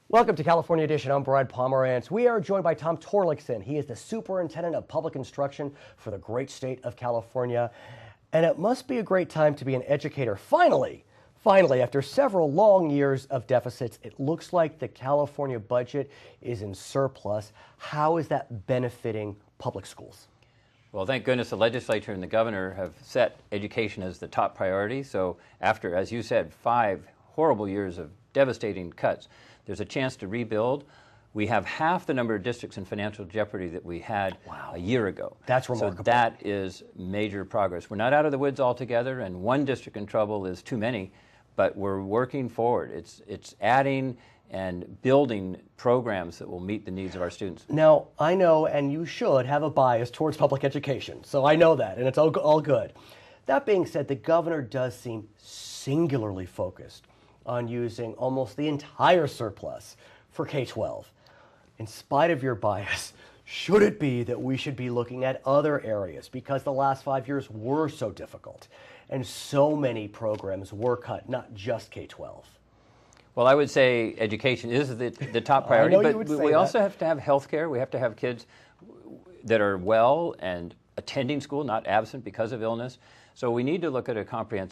Welcome to California Edition. I'm Brad Pomerance. We are joined by Tom Torlakson. He is the Superintendent of Public Instruction for the great state of California. And it must be a great time to be an educator. Finally, after several long years of deficits, it looks like the California budget is in surplus. How is that benefiting public schools? Well, thank goodness the legislature and the governor have set education as the top priority. So after, as you said, 5 horrible years of devastating cuts, there's a chance to rebuild. We have half the number of districts in financial jeopardy that we had a year ago. That's remarkable. So that is major progress. We're not out of the woods altogether, and one district in trouble is too many, but we're working forward. It's adding and building programs that will meet the needs of our students. Now, I know, and you should have a bias towards public education, so I know that, and it's all good. That being said, the governor does seem singularly focused on using almost the entire surplus for K-12. In spite of your bias, should it be that we should be looking at other areas because the last 5 years were so difficult and so many programs were cut, not just K-12? Well, I would say education is the top priority, but we also have to have health care. We have to have kids that are well and attending school, not absent because of illness. So we need to look at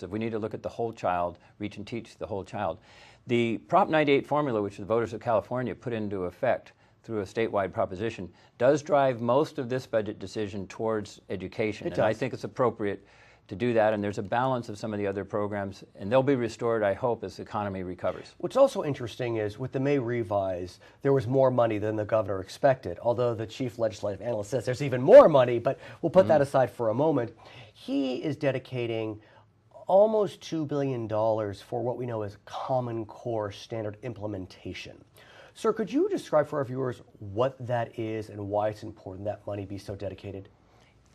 we need to look at the whole child, reach and teach the whole child. The Prop 98 formula, which the voters of California put into effect through a statewide proposition, does drive most of this budget decision towards education. And I think it's appropriate to do that, and there's a balance of some of the other programs, and they'll be restored, I hope, as the economy recovers. What's also interesting is with the May revise, there was more money than the governor expected, although the chief legislative analyst says there's even more money, but we'll put that aside for a moment. He is dedicating almost $2 billion for what we know as Common Core standard implementation. Sir, could you describe for our viewers what that is and why it's important that money be so dedicated?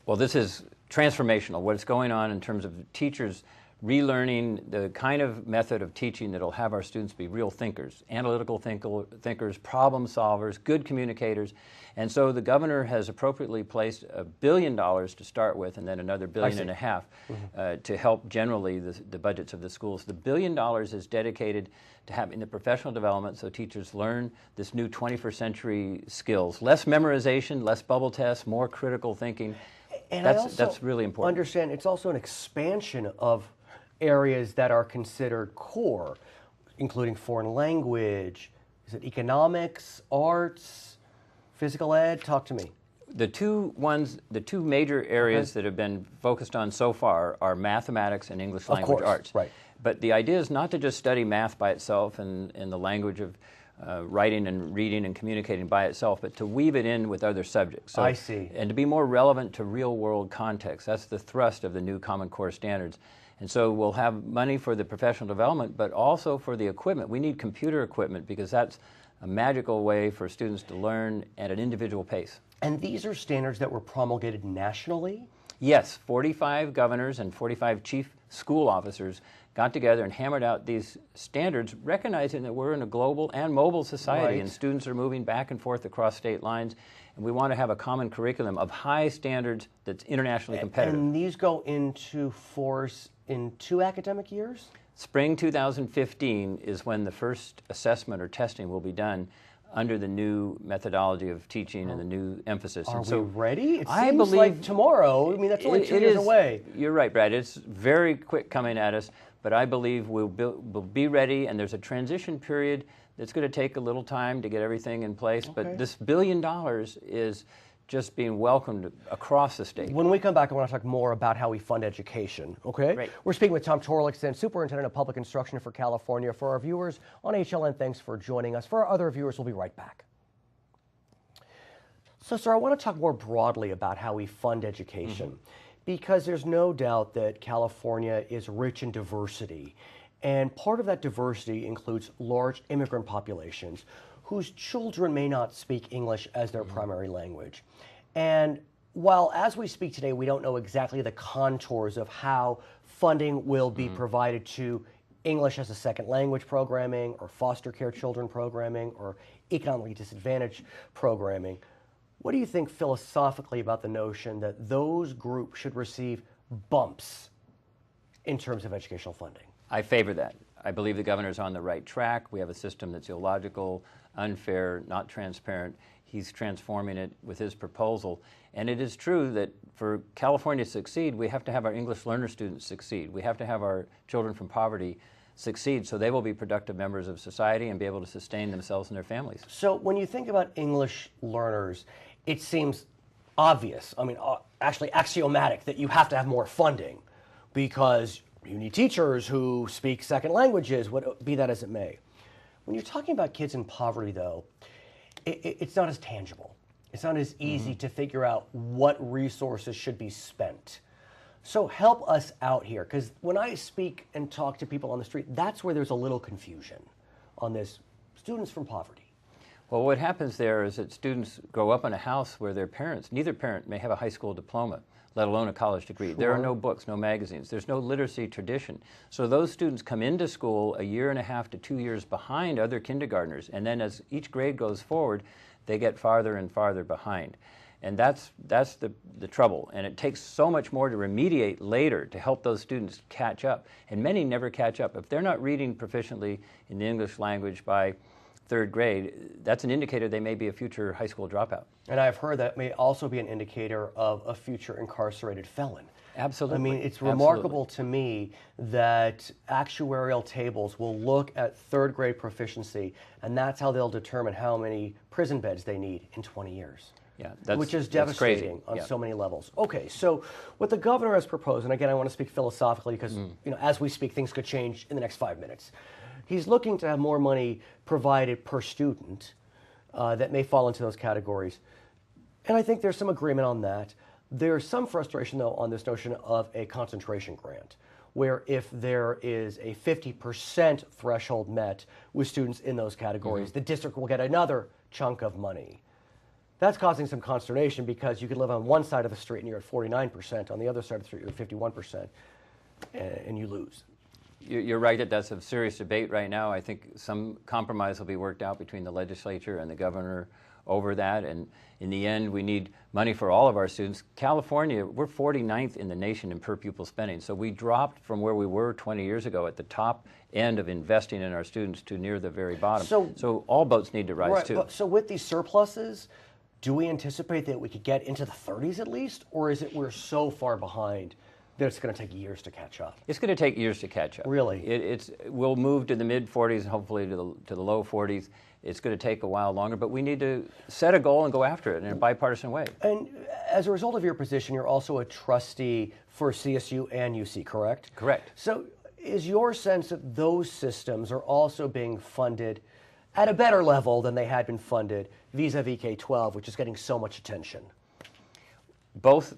Well, this is transformational. What's going on in terms of teachers relearning the kind of method of teaching that will have our students be real thinkers, analytical thinkers, problem solvers, good communicators. And so the governor has appropriately placed $1 billion to start with, and then another $1.5 billion to help generally the budgets of the schools. The $1 billion is dedicated to having the professional development so teachers learn this new 21st century skills. Less memorization, less bubble tests, more critical thinking. And that's really important. Understand it's also an expansion of areas that are considered core, including foreign language, is it economics, arts, physical ed? Talk to me. The two major areas that have been focused on so far are mathematics and English language arts. Right. But the idea is not to just study math by itself and the language of writing and reading and communicating by itself, but to weave it in with other subjects. So, I see. And to be more relevant to real-world context. That's the thrust of the new Common Core standards. And so we'll have money for the professional development, but also for the equipment. We need computer equipment because that's a magical way for students to learn at an individual pace. And these are standards that were promulgated nationally? Yes, 45 governors and 45 chief school officers got together and hammered out these standards, recognizing that we're in a global and mobile society, and students are moving back and forth across state lines, and we want to have a common curriculum of high standards that's internationally competitive. And these go into force in 2 academic years? Spring 2015 is when the first assessment or testing will be done under the new methodology of teaching and the new emphasis. Are and so we ready? It I seems believe like tomorrow. I mean, that's only 2 years away. You're right, Brad. It's very quick coming at us, but I believe we'll be ready, and there's a transition period that's going to take a little time to get everything in place, but this $1 billion is just being welcomed across the state. When we come back, I want to talk more about how we fund education, okay? Great. We're speaking with Tom Torlakson, Superintendent of Public Instruction for California. For our viewers on HLN, thanks for joining us. For our other viewers, we'll be right back. So, sir, I want to talk more broadly about how we fund education, because there's no doubt that California is rich in diversity, and part of that diversity includes large immigrant populations whose children may not speak English as their primary language. And while as we speak today, we don't know exactly the contours of how funding will be provided to English as a second language programming or foster care children programming or economically disadvantaged programming, what do you think philosophically about the notion that those groups should receive bumps in terms of educational funding? I favor that. I believe the governor's on the right track. We have a system that's illogical, unfair, not transparent. He's transforming it with his proposal. And it is true that for California to succeed, we have to have our English learner students succeed. We have to have our children from poverty succeed so they will be productive members of society and be able to sustain themselves and their families. So when you think about English learners, it seems obvious, I mean, actually axiomatic, that you have to have more funding because you need teachers who speak second languages, be that as it may. When you're talking about kids in poverty, though, it's not as tangible. It's not as easy to figure out what resources should be spent. So help us out here, because when I speak and talk to people on the street, that's where there's a little confusion on this. Students from poverty. Well, what happens there is that students grow up in a house where their parents, neither parent may have a high school diploma, let alone a college degree. Sure. There are no books, no magazines. There's no literacy tradition. So those students come into school a year and a half to 2 years behind other kindergartners. And then as each grade goes forward, they get farther and farther behind. And that's the trouble. And it takes so much more to remediate later to help those students catch up. And many never catch up. If they're not reading proficiently in the English language by third grade, that's an indicator they may be a future high school dropout. And I've heard that may also be an indicator of a future incarcerated felon. Absolutely. I mean, it's remarkable to me that actuarial tables will look at third grade proficiency, and that's how they'll determine how many prison beds they need in 20 years. Yeah, which is devastating on so many levels. Okay, so what the governor has proposed, and again, I want to speak philosophically because you know, as we speak, things could change in the next 5 minutes. He's looking to have more money provided per student that may fall into those categories. And I think there's some agreement on that. There's some frustration, though, on this notion of a concentration grant, where if there is a 50% threshold met with students in those categories, the district will get another chunk of money. That's causing some consternation because you could live on one side of the street and you're at 49%, on the other side of the street you're at 51%, and you lose. You're right that that's a serious debate right now. I think some compromise will be worked out between the legislature and the governor over that, and in the end we need money for all of our students. California, we're 49th in the nation in per pupil spending, so we dropped from where we were 20 years ago at the top end of investing in our students to near the very bottom. So all boats need to rise too. So with these surpluses, do we anticipate that we could get into the 30s at least, or is it we're so far behind that it's going to take years to catch up? It's going to take years to catch up. Really? We'll move to the mid-40s and hopefully to the low 40s. It's going to take a while longer, but we need to set a goal and go after it in a bipartisan way. And as a result of your position, you're also a trustee for CSU and UC, correct? Correct. So is your sense that those systems are also being funded at a better level than they had been funded vis-a-vis K-12, which is getting so much attention? Both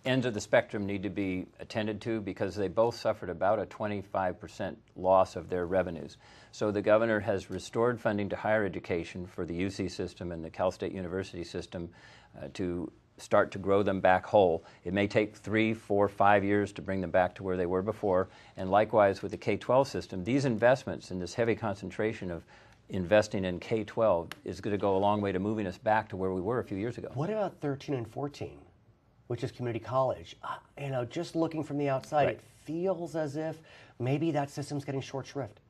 ends of the spectrum need to be attended to because they both suffered about a 25% loss of their revenues. So the governor has restored funding to higher education for the UC system and the Cal State University system to start to grow them back whole. It may take 3, 4, 5 years to bring them back to where they were before. And likewise with the K-12 system, these investments in this heavy concentration of investing in K-12 is going to go a long way to moving us back to where we were a few years ago. What about 13 and 14, which is community college? You know, just looking from the outside, It feels as if maybe that system's getting short shrift.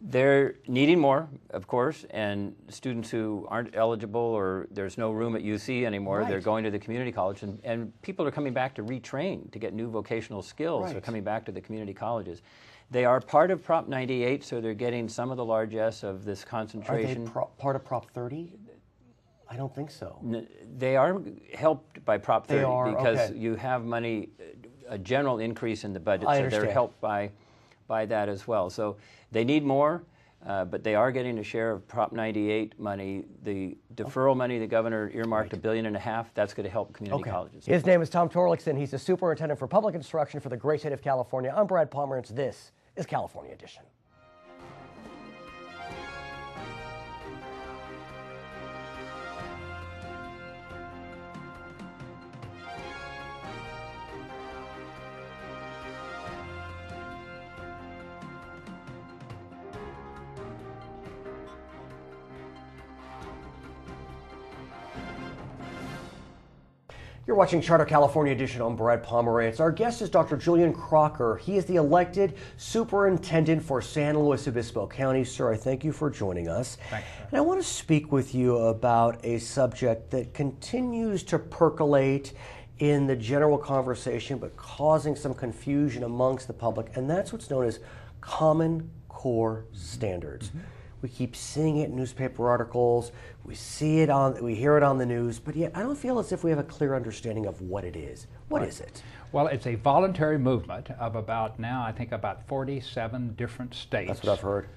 They're needing more, of course, and students who aren't eligible or there's no room at UC anymore, they're going to the community college, and people are coming back to retrain to get new vocational skills. They're coming back to the community colleges. They are part of Prop 98, so they're getting some of the largesse of this concentration. Are they part of Prop 30? I don't think so. They are helped by Prop 30 because okay. you have money, a general increase in the budget, so understand. they're helped by that as well. So they need more, but they are getting a share of Prop 98 money. The deferral money the governor earmarked $1.5 billion, that's going to help community colleges. His name is Tom Torlakson. He's the Superintendent for Public Instruction for the great state of California. I'm Brad Pomerance. This is California Edition. You're watching Charter California Edition. I'm Brad Pomerance. Our guest is Dr. Julian Crocker. He is the elected superintendent for San Luis Obispo County. Sir, I thank you for joining us. Thanks, sir. And I want to speak with you about a subject that continues to percolate in the general conversation, but causing some confusion amongst the public, and that's what's known as Common Core standards. We keep seeing it in newspaper articles, we hear it on the news, but yet I don't feel as if we have a clear understanding of what it is. What is it? Well, it's a voluntary movement of about 47 different states. That's what I've heard.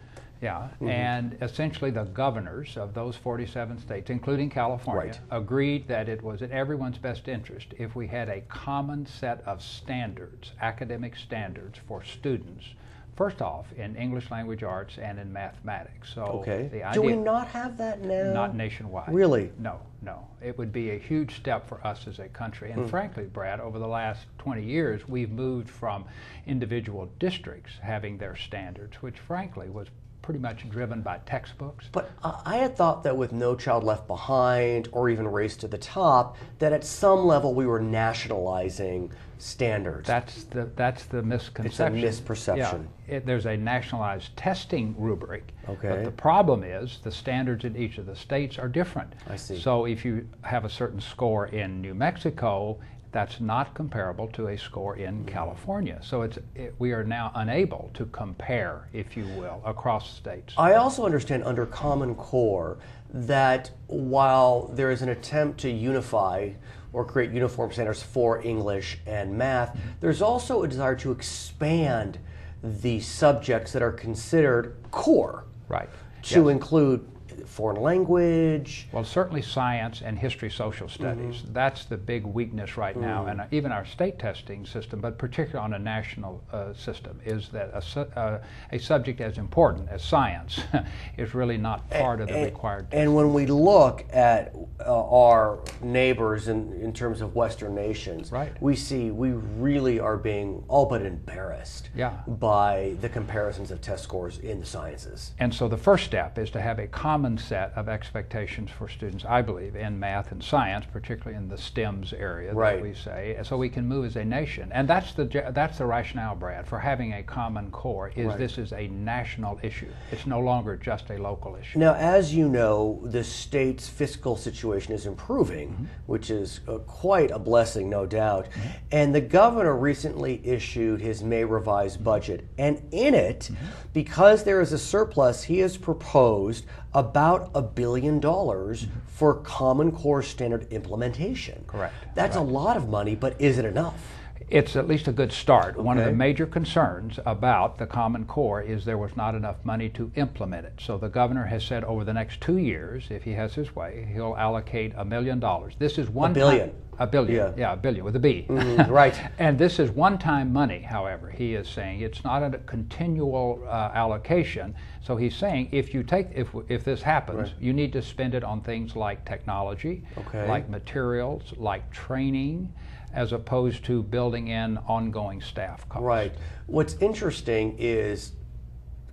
Yeah, and essentially the governors of those 47 states, including California, agreed that it was in everyone's best interest if we had a common set of standards, academic standards for students. First off, in English language arts and in mathematics. So the idea, do we not have that now? Not nationwide. Really? No. It would be a huge step for us as a country. And frankly, Brad, over the last 20 years, we've moved from individual districts having their standards, which frankly was pretty much driven by textbooks. But I had thought that with No Child Left Behind or even Race to the Top, that at some level we were nationalizing standards. That's the misconception. It's a misperception. Yeah, there's a nationalized testing rubric. Okay. But the problem is the standards in each of the states are different. I see. So if you have a certain score in New Mexico, that's not comparable to a score in California. So we are now unable to compare, if you will, across states. I also understand under Common Core that while there is an attempt to unify or create uniform standards for English and math, there's also a desire to expand the subjects that are considered core. Right. To include foreign language. Well, certainly science and history, social studies. That's the big weakness right now, and even our state testing system, but particularly on a national system, is that a subject as important as science is really not part of the required testing. And when we look at our neighbors in terms of Western nations, we see we really are being all but embarrassed by the comparisons of test scores in the sciences. And so the first step is to have a common set of expectations for students, I believe, in math and science, particularly in the STEMs area that we say, so we can move as a nation. And that's the rationale, Brad, for having a common core, is this is a national issue. It's no longer just a local issue. Now, as you know, the state's fiscal situation is improving, which is quite a blessing, no doubt. And the governor recently issued his May revised budget. And in it, because there is a surplus, he has proposed about $1 billion for Common Core standard implementation. Correct. That's a lot of money, but is it enough? It's at least a good start. One of the major concerns about the Common Core is there was not enough money to implement it. So the governor has said over the next 2 years, if he has his way, he'll allocate $1 million. This is one $1 billion. A billion, a billion with a B. Right. And this is one-time money, however, he is saying. It's not a continual allocation. So he's saying if this happens, you need to spend it on things like technology, like materials, like training, as opposed to building in ongoing staff costs. Right. What's interesting is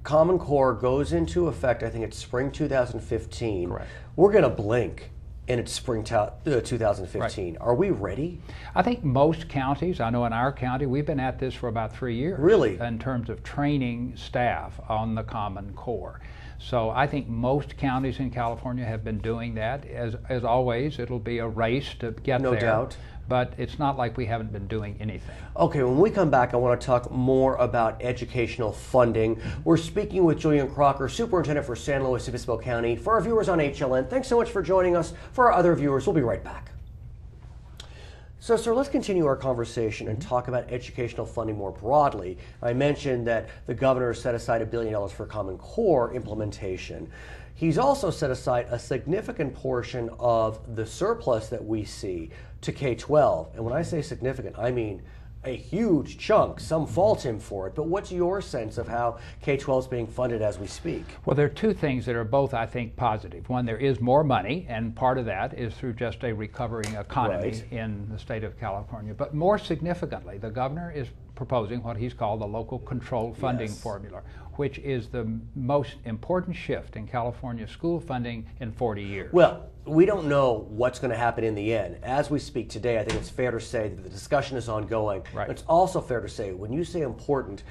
Common Core goes into effect, I think it's spring 2015. Correct. We're going to blink and it's spring 2015. Are we ready? I think most counties, I know in our county, we've been at this for about 3 years. Really? In terms of training staff on the Common Core. So I think most counties in California have been doing that. As always, it'll be a race to get there. No doubt. But it's not like we haven't been doing anything. Okay, when we come back, I want to talk more about educational funding. We're speaking with Julian Crocker, Superintendent for San Luis Obispo County. For our viewers on HLN, thanks so much for joining us. For our other viewers, we'll be right back. So, sir, let's continue our conversation and talk about educational funding more broadly. I mentioned that the governor set aside $1 billion for Common Core implementation. He's also set aside a significant portion of the surplus that we see to K-12. And when I say significant, I mean a huge chunk. Some fault him for it. But what's your sense of how K-12 is being funded as we speak? Well, there are two things that are both, I think, positive. One, there is more money, and part of that is through just a recovering economy in the state of California. But more significantly, the governor is proposing what he's called the local controlled funding formula, which is the most important shift in California school funding in 40 years. Well, we don't know what's going to happen in the end. As we speak today, I think it's fair to say that the discussion is ongoing. Right. It's also fair to say, when you say important,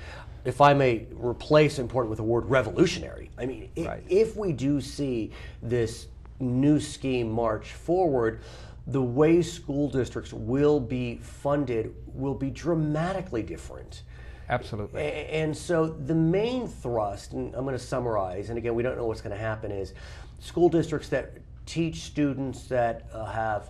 if I may replace important with the word revolutionary, I mean, if we do see this new scheme march forward, the way school districts will be funded will be dramatically different. Absolutely. And so the main thrust, and I'm going to summarize, and again, we don't know what's going to happen, is school districts that teach students that have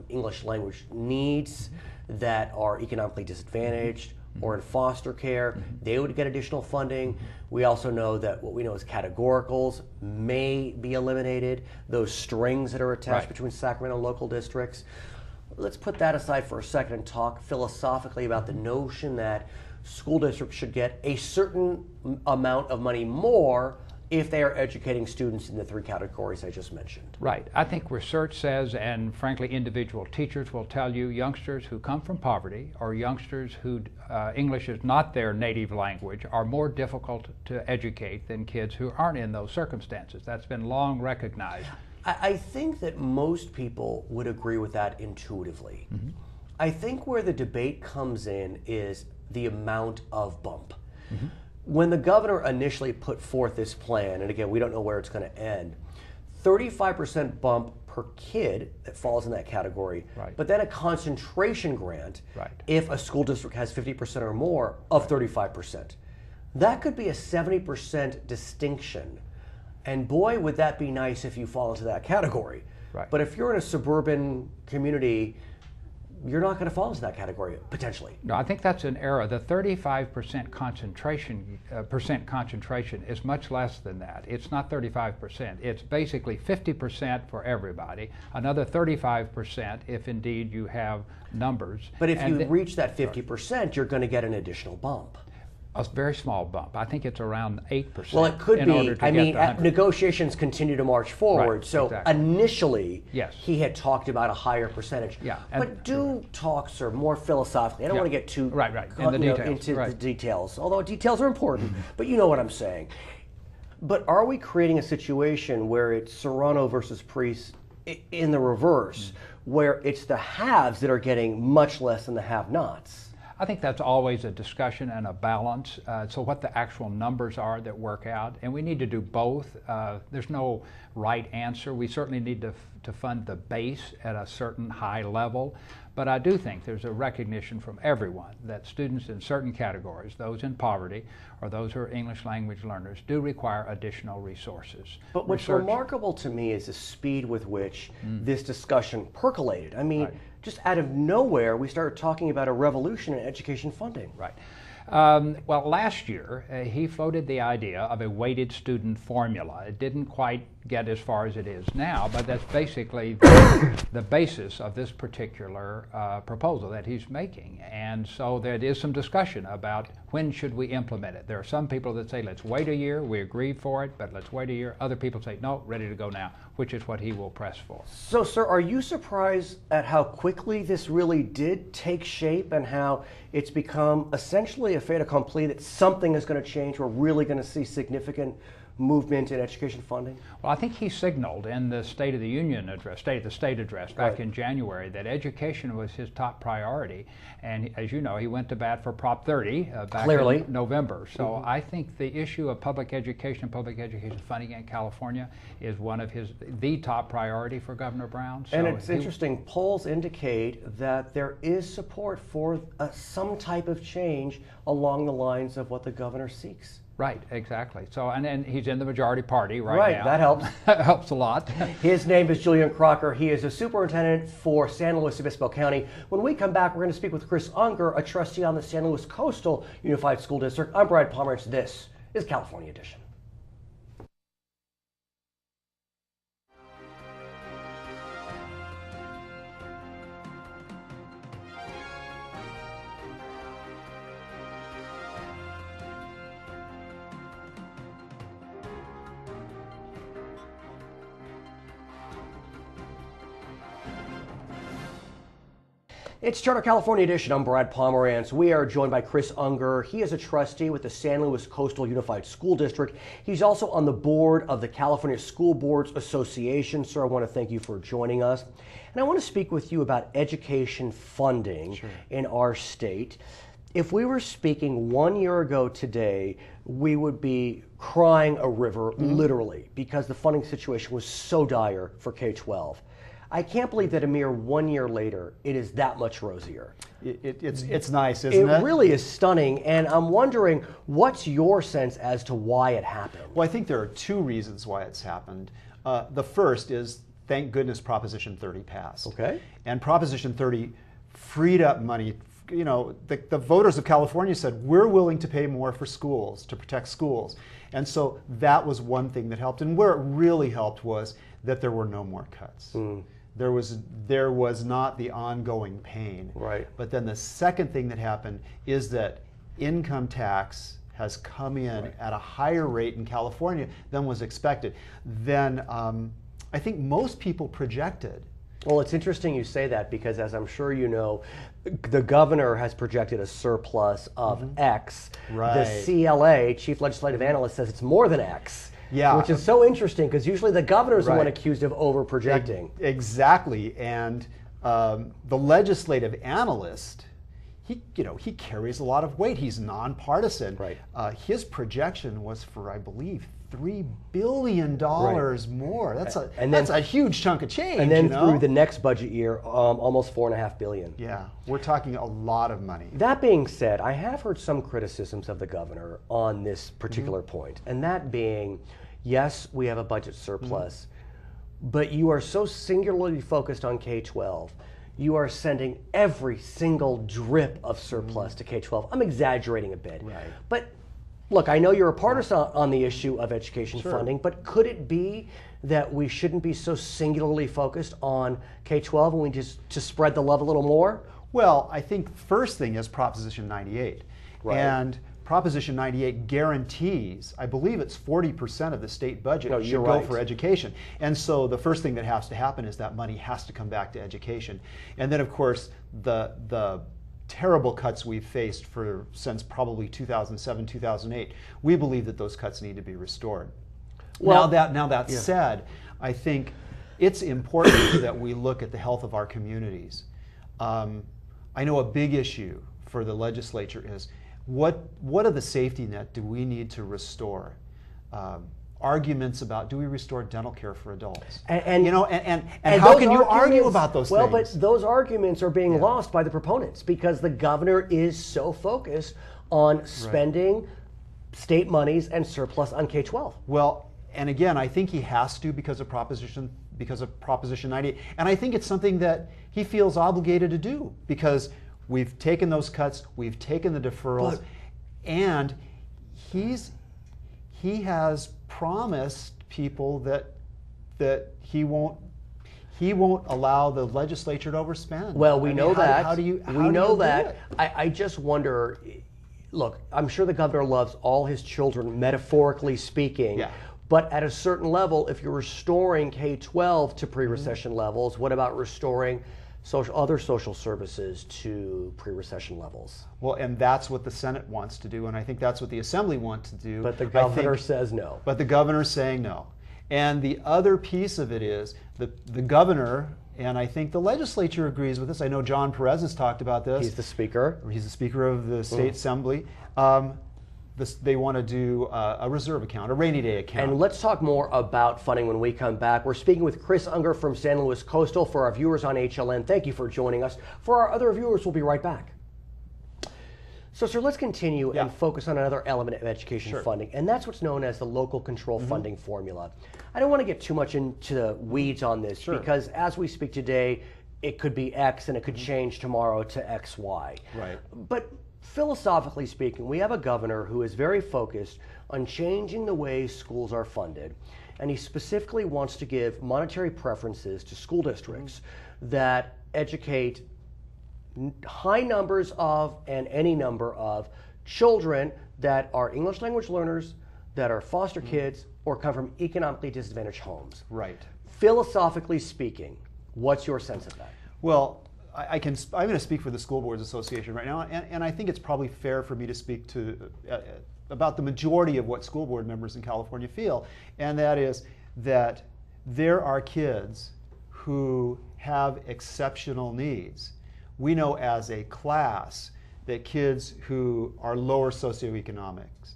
English language needs, that are economically disadvantaged, or in foster care, they would get additional funding. We also know that what we know as categoricals may be eliminated, those strings that are attached between Sacramento and local districts. Let's put that aside for a second and talk philosophically about the notion that school districts should get a certain amount of money more if they are educating students in the three categories I just mentioned. Right. I think research says, and frankly individual teachers will tell you, youngsters who come from poverty or youngsters who English is not their native language are more difficult to educate than kids who aren't in those circumstances. That's been long recognized. I think that most people would agree with that intuitively. I think where the debate comes in is the amount of bump. When the governor initially put forth this plan, and again, we don't know where it's going to end, 35% bump per kid that falls in that category, but then a concentration grant if a school district has 50% or more of 35%. That could be a 70% distinction. And boy, would that be nice if you fall into that category. But if you're in a suburban community, you're not going to fall into that category, potentially. No, I think that's an error. The 35% concentration is much less than that. It's not 35%. It's basically 50% for everybody, another 35% if indeed you have numbers. But if you reach that 50%, you're going to get an additional bump. A very small bump. I think it's around 8%. Well, it could be. I mean, negotiations continue to march forward. So initially, he had talked about a higher percentage. But talks are more philosophically. I don't want to get too into the details, although details are important. But you know what I'm saying. But are we creating a situation where it's Serrano versus Priest in the reverse, where it's the haves that are getting much less than the have-nots? I think that's always a discussion and a balance. So what the actual numbers are that work out, and we need to do both. There's no right answer. We certainly need to fund the base at a certain high level, but I do think there's a recognition from everyone that students in certain categories, those in poverty or those who are English language learners, do require additional resources. But what's remarkable to me is the speed with which this discussion percolated. I mean, just out of nowhere, we started talking about a revolution in education funding. Well, last year, he floated the idea of a weighted student formula. It didn't quite get as far as it is now, but that's basically the basis of this particular proposal that he's making. And so there is some discussion about when should we implement it. There are some people that say, let's wait a year, we agree for it, but let's wait a year. Other people say, no, ready to go now, which is what he will press for. So, sir, are you surprised at how quickly this really did take shape and how it's become essentially a fait accompli that something is going to change? We're really going to see significant movement in education funding? Well, I think he signaled in the State of the Union address, State of the State address back in January, that education was his top priority. And as you know, he went to bat for Prop 30 back in November. So I think the issue of public education funding in California is one of the top priority for Governor Brown. So and it's interesting, polls indicate that there is support for some type of change along the lines of what the governor seeks. Right, exactly. So, and he's in the majority party right now. That helps. That helps a lot. His name is Julian Crocker. He is a superintendent for San Luis Obispo County. When we come back, we're going to speak with Chris Ungar, a trustee on the San Luis Coastal Unified School District. I'm Brad Pomerance. This is California Edition. It's Charter California Edition. I'm Brad Pomerance. We are joined by Chris Ungar. He is a trustee with the San Luis Coastal Unified School District. He's also on the board of the California School Boards Association. Sir, I want to thank you for joining us. And I want to speak with you about education funding in our state. If we were speaking 1 year ago today, we would be crying a river, literally, because the funding situation was so dire for K-12. I can't believe that a mere 1 year later, it is that much rosier. It's nice, isn't it? It really is stunning, and I'm wondering, what's your sense as to why it happened? Well, I think there are two reasons why it's happened. The first is, thank goodness, Proposition 30 passed. Okay. And Proposition 30 freed up money. You know, the voters of California said, we're willing to pay more for schools, to protect schools. And so that was one thing that helped. And where it really helped was that there were no more cuts. There was not the ongoing pain. Right. But then the second thing that happened is that income tax has come in at a higher rate in California than was expected, than I think most people projected. Well, it's interesting you say that because, as I'm sure you know, the governor has projected a surplus of X. Right. The CLA, Chief Legislative Analyst, says it's more than X. Yeah. Which is so interesting because usually the governor is the one accused of over-projecting. Exactly. And the legislative analyst, he carries a lot of weight. He's nonpartisan. Right. His projection was for, I believe, $3 billion more. That's a huge chunk of change. And then through the next budget year, almost $4.5 billion. Yeah, we're talking a lot of money. That being said, I have heard some criticisms of the governor on this particular point, and that being, yes, we have a budget surplus, but you are so singularly focused on K-12. You are sending every single drip of surplus to K-12. I'm exaggerating a bit, but look, I know you're a partisan on the issue of education funding, but could it be that we shouldn't be so singularly focused on K-12 and we just spread the love a little more? Well, I think first thing is Proposition 98. Right. And Proposition 98 guarantees, I believe it's 40% of the state budget should go for education. And so the first thing that has to happen is that money has to come back to education. And then, of course, the terrible cuts we've faced since probably 2007, 2008, we believe that those cuts need to be restored. Well, now that said, I think it's important that we look at the health of our communities. I know a big issue for the legislature is what of the safety net do we need to restore? Arguments about, do we restore dental care for adults? And how can you argue about those things? Well, but those arguments are being lost by the proponents because the governor is so focused on spending state monies and surplus on K-12. Well, and again, I think he has to because of Proposition 98. And I think it's something that he feels obligated to do because we've taken those cuts, we've taken the deferrals, and he has promised people that he won't allow the legislature to overspend. Well, we know that. How do you I just wonder, look, I'm sure the governor loves all his children, metaphorically speaking. Yeah. But at a certain level, if you're restoring K-12 to pre-recession levels, what about restoring other social services to pre-recession levels? Well, and that's what the Senate wants to do, and I think that's what the Assembly wants to do. But the governor says no. But the governor's saying no. And the other piece of it is the governor, and I think the legislature agrees with this. I know John Perez has talked about this. He's the speaker. He's the speaker of the state assembly. They want to do a reserve account, a rainy day account. And let's talk more about funding when we come back. We're speaking with Chris Ungar from San Luis Coastal. For our viewers on HLN, thank you for joining us. For our other viewers, we'll be right back. So, sir, let's continue and focus on another element of education funding, and that's what's known as the local control funding formula. I don't want to get too much into the weeds on this because as we speak today, it could be X and it could change tomorrow to XY. Right. But philosophically speaking, we have a governor who is very focused on changing the way schools are funded, and he specifically wants to give monetary preferences to school districts that educate high numbers of and any number of children that are English language learners, that are foster kids, or come from economically disadvantaged homes. Right. Philosophically speaking, what's your sense of that? Well, I'm going to speak for the School Boards Association right now, and I think it's probably fair for me to speak to about the majority of what school board members in California feel, and that is that there are kids who have exceptional needs. We know as a class that kids who are lower socioeconomics,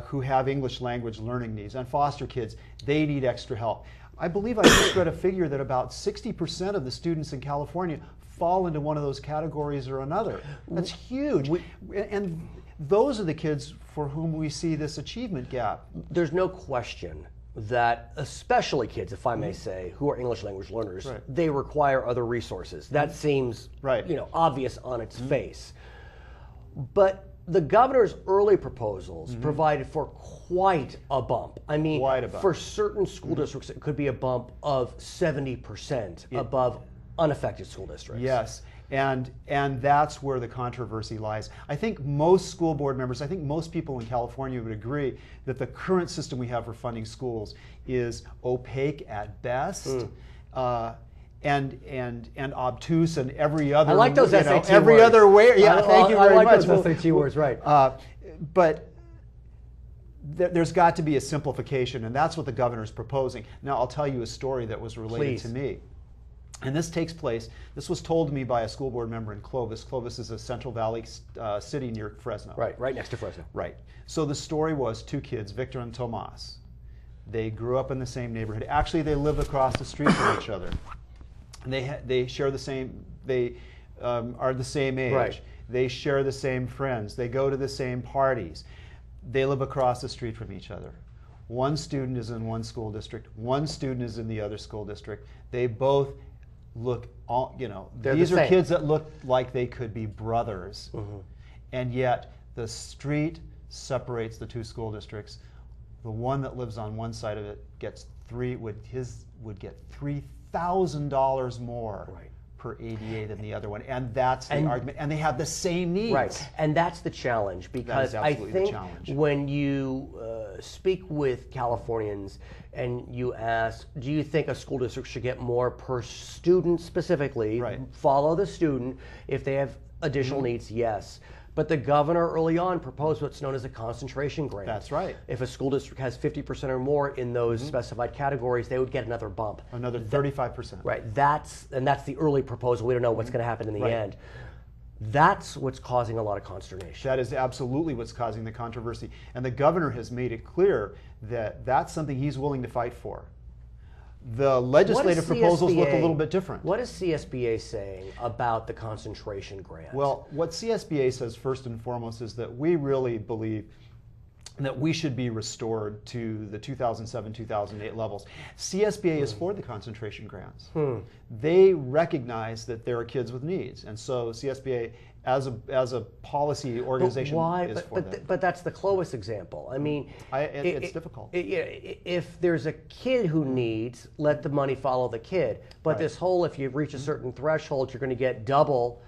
who have English language learning needs, and foster kids, they need extra help. I believe I just read a figure that about 60% of the students in California fall into one of those categories or another. That's huge. And those are the kids for whom we see this achievement gap. There's no question that especially kids, if I may say, who are English language learners, they require other resources. That seems obvious on its face. But the governor's early proposals provided for quite a bump. I mean, for certain school districts, it could be a bump of 70% above unaffected school districts. Yes, and that's where the controversy lies. I think most school board members, I think most people in California would agree that the current system we have for funding schools is opaque at best. And obtuse and every other. I like those SAT words. Every other way. Yeah, thank you very much. I like those SAT words, right? But there's got to be a simplification, and that's what the governor's proposing. Now, I'll tell you a story that was related to me. And this takes place, this was told to me by a school board member in Clovis. Clovis is a Central Valley city near Fresno. Right next to Fresno. Right. So the story was two kids, Victor and Tomas. They grew up in the same neighborhood. Actually, they lived across the street from each other. They share the same, they are the same age. Right. They share the same friends. They go to the same parties. They live across the street from each other. One student is in one school district. One student is in the other school district. They both look, these are kids that look like they could be brothers. And yet the street separates the two school districts. The one that lives on one side of it gets would get $3,000 more per ADA than the other one, and that's the argument. And they have the same needs. Right, and that's the challenge, because I think when you speak with Californians and you ask, do you think a school district should get more per student specifically? Follow the student. If they have additional needs, yes. But the governor early on proposed what's known as a concentration grant. That's right. If a school district has 50% or more in those specified categories, they would get another bump. Another 35%. Right. That's the early proposal. We don't know what's going to happen in the end. That's what's causing a lot of consternation. That is absolutely what's causing the controversy. And the governor has made it clear that that's something he's willing to fight for. The legislative proposals look a little bit different. What is CSBA saying about the concentration grant? Well, what CSBA says first and foremost is that we really believe that we should be restored to the 2007-2008 levels. CSBA is for the concentration grants. They recognize that there are kids with needs, and so CSBA as a policy organization is for them. But that's the Clovis example. I mean, it's difficult. If there's a kid who needs, let the money follow the kid. But this whole, if you reach a certain threshold, you're going to get double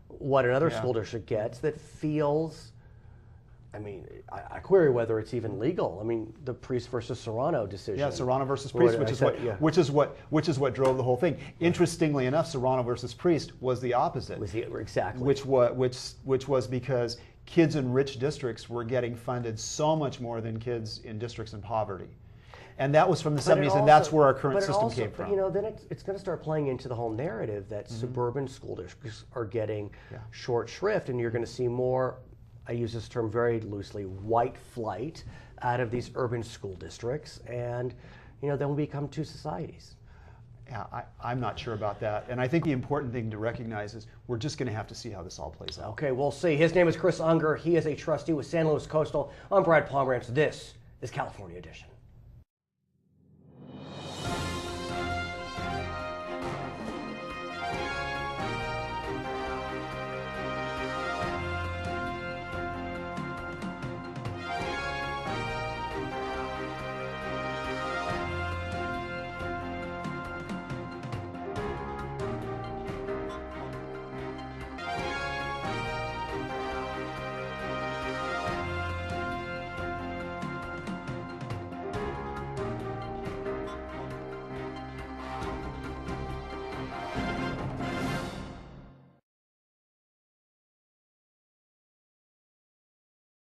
what another school district gets, that feels, I mean, I query whether it's even legal. I mean, the Priest versus Serrano decision. Yeah, Serrano versus Priest, which is what drove the whole thing. Interestingly enough, Serrano versus Priest was the opposite. Exactly. Which was because kids in rich districts were getting funded so much more than kids in districts in poverty. And that was from the 70s, and that's where our current system came from. But then it's going to start playing into the whole narrative that suburban school districts are getting short shrift, and you're going to see more, I use this term very loosely, white flight out of these urban school districts, and then we'll become two societies. Yeah, I'm not sure about that. And I think the important thing to recognize is we're just going to have to see how this all plays out. Okay, we'll see. His name is Chris Ungar. He is a trustee with San Luis Coastal. I'm Brad Pomerance. This is California Edition.